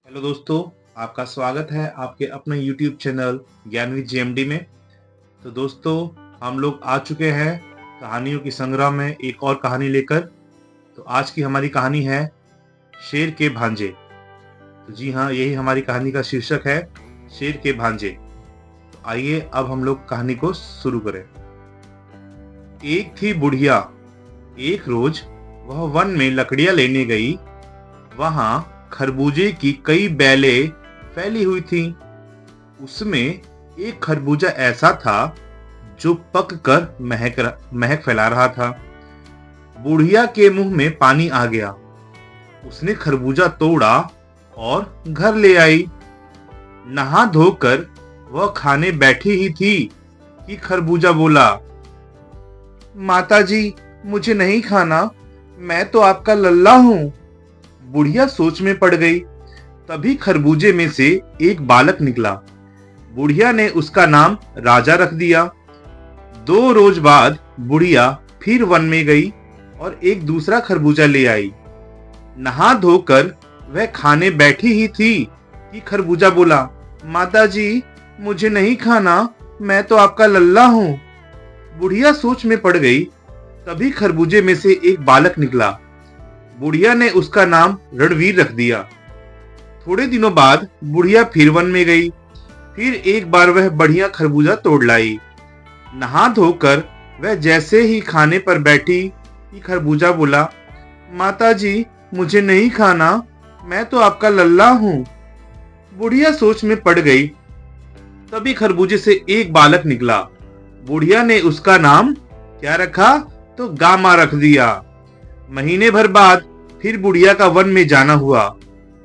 Hello दोस्तों, आपका स्वागत है आपके अपने YouTube चैनल ज्ञान विद जेएमडी में। तो दोस्तों, हम लोग आ चुके हैं कहानियों की संग्रह में एक और कहानी लेकर। तो आज की हमारी कहानी है शेर के भांजे। तो जी हाँ, यही हमारी कहानी का शीर्षक है, शेर के भांजे। तो आइए अब हम लोग कहानी को शुरू करें। एक थी बुढ़िया। एक रोज वह वन में लकड़ियां लेने गई। वहां खरबूजे की कई बेलें फैली हुई थीं। उसमें एक खरबूजा ऐसा था जो पक कर महक फैला रहा था। बुढ़िया के मुंह में पानी आ गया। उसने खरबूजा तोड़ा और घर ले आई। नहा धोकर वह खाने बैठी ही थी कि खरबूजा बोला, माताजी, मुझे नहीं खाना, मैं तो आपका लल्ला हूं। बुढ़िया सोच में पड़ गई। तभी खरबूजे में से एक बालक निकला। बुढ़िया ने उसका नाम राजा रख दिया। 2 रोज बाद बुढ़िया फिर वन में गई और एक दूसरा खरबूजा ले आई। नहा धोकर वह खाने बैठी ही थी कि खरबूजा बोला, माताजी, मुझे नहीं खाना, मैं तो आपका लल्ला हूं। बुढ़िया सोच में पड़ गई। तभी खरबूजे में से एक बालक निकला। बुढ़िया ने उसका नाम रणवीर रख दिया। थोड़े दिनों बाद बुढ़िया फिर वन में गई। फिर एक बार वह बढ़िया खरबूजा तोड़ लाई। नहा धोकर वह जैसे ही खाने पर बैठी कि खरबूजा बोला, माताजी, मुझे नहीं खाना, मैं तो आपका लल्ला हूं। बुढ़िया सोच में पड़ गई। तभी खरबूजे से एक बालक निकला। बुढ़िया ने उसका नाम क्या रखा? तो गामा रख दिया। महीने भर बाद फिर बुढ़िया का वन में जाना हुआ।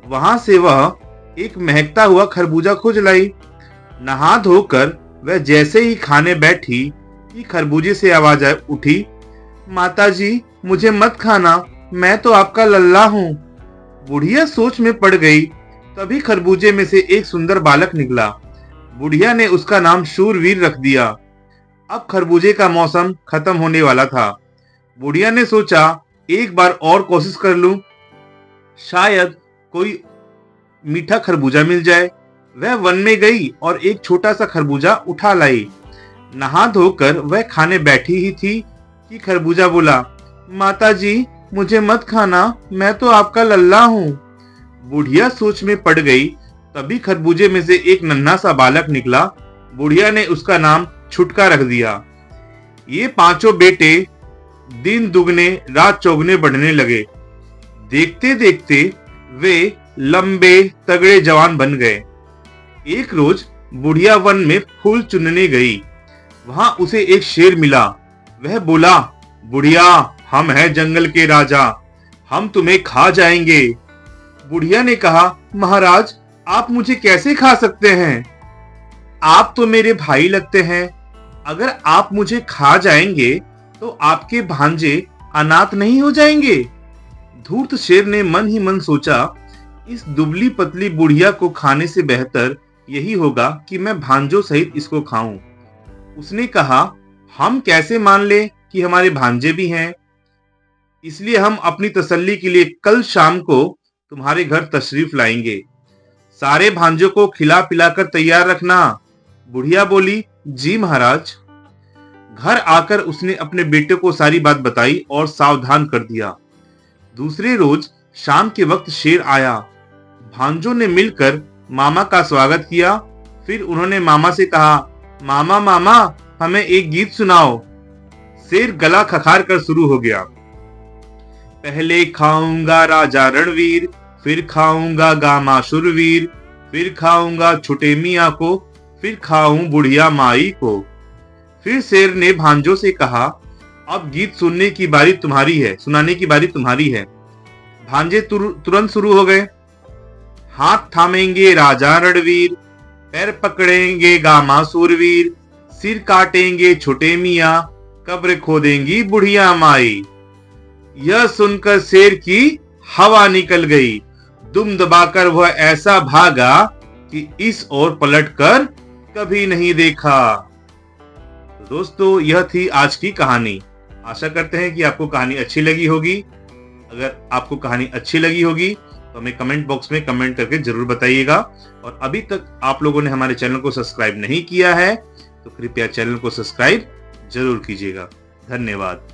वहां से वह एक महकता हुआ खरबूजा खोज लाई। नहा धोकर वह जैसे ही खाने बैठी कि खरबूजे से आवाज उठी, माताजी, मुझे मत खाना, मैं तो आपका लल्ला हूं। बुढ़िया सोच में पड़ गई। तभी खरबूजे में से एक सुंदर बालक निकला। बुढ़िया ने उसका नाम शूरवीर रख दिया। अब खरबूजे का मौसम खत्म होने वाला था। बुढ़िया ने सोचा, एक बार और कोशिश कर लूं, शायद कोई मीठा खरबूजा मिल जाए। वह वन में गई और एक छोटा सा खरबूजा उठा लाई। नहा धोकर वह खाने बैठी ही थी कि खरबूजा बोला, माताजी, मुझे मत खाना, मैं तो आपका लल्ला हूं। बुढ़िया सोच में पड़ गई। तभी खरबूजे में से एक नन्हा सा बालक निकला। बुढ़िया ने उसका नाम छुटका रख दिया। ये 5 बेटे दिन दुगने रात चौगुने बढ़ने लगे। देखते देखते वे लंबे तगड़े जवान बन गए। एक रोज बुढ़िया वन में फूल चुनने गई। वहां उसे एक शेर मिला। वह बोला, बुढ़िया, हम हैं जंगल के राजा, हम तुम्हें खा जाएंगे। बुढ़िया ने कहा, महाराज, आप मुझे कैसे खा सकते हैं? आप तो मेरे भाई लगते हैं। अगर आप मुझे खा जाएंगे तो आपके भांजे अनाथ नहीं हो जाएंगे। धूर्त शेर ने मन ही मन सोचा, इस दुबली पतली बुढ़िया को खाने से बेहतर यही होगा कि मैं भांजों सहित इसको खाऊं। उसने कहा, हम कैसे मान ले कि हमारे भांजे भी हैं? इसलिए हम अपनी तसल्ली के लिए कल शाम को तुम्हारे घर तशरीफ लाएंगे। सारे भांजों को खिला पिलाकर तैयार रखना। बुढ़िया बोली, जी महाराज। घर आकर उसने अपने बेटे को सारी बात बताई और सावधान कर दिया। दूसरे रोज शाम के वक्त शेर आया। भांजों ने मिलकर मामा का स्वागत किया। फिर उन्होंने मामा से कहा, मामा मामा, हमें एक गीत सुनाओ। शेर गला खखार कर शुरू हो गया, पहले खाऊंगा राजा रणवीर, फिर खाऊंगा गामा शूरवीर, फिर खाऊंगा छोटे मियाँ को, फिर खाऊं बुढ़िया माई को। फिर शेर ने भांजों से कहा, अब गीत सुनाने की बारी तुम्हारी है। भांजे तुरंत शुरू हो गए। हाथ थामेंगे राजा रणवीर, पैर पकड़ेंगे गामा शूरवीर, सिर काटेंगे छोटे मियाँ, कब्र खोदेंगी बुढ़िया माई। यह सुनकर शेर की हवा निकल गई। दुम दबाकर वह ऐसा भागा कि इस ओर पलटकर कभी नहीं देखा। तो दोस्तों, यह थी आज की कहानी। आशा करते हैं कि आपको कहानी अच्छी लगी होगी। अगर आपको कहानी अच्छी लगी होगी तो हमें कमेंट बॉक्स में कमेंट करके जरूर बताइएगा। और अभी तक आप लोगों ने हमारे चैनल को सब्सक्राइब नहीं किया है तो कृपया चैनल को सब्सक्राइब जरूर कीजिएगा। धन्यवाद।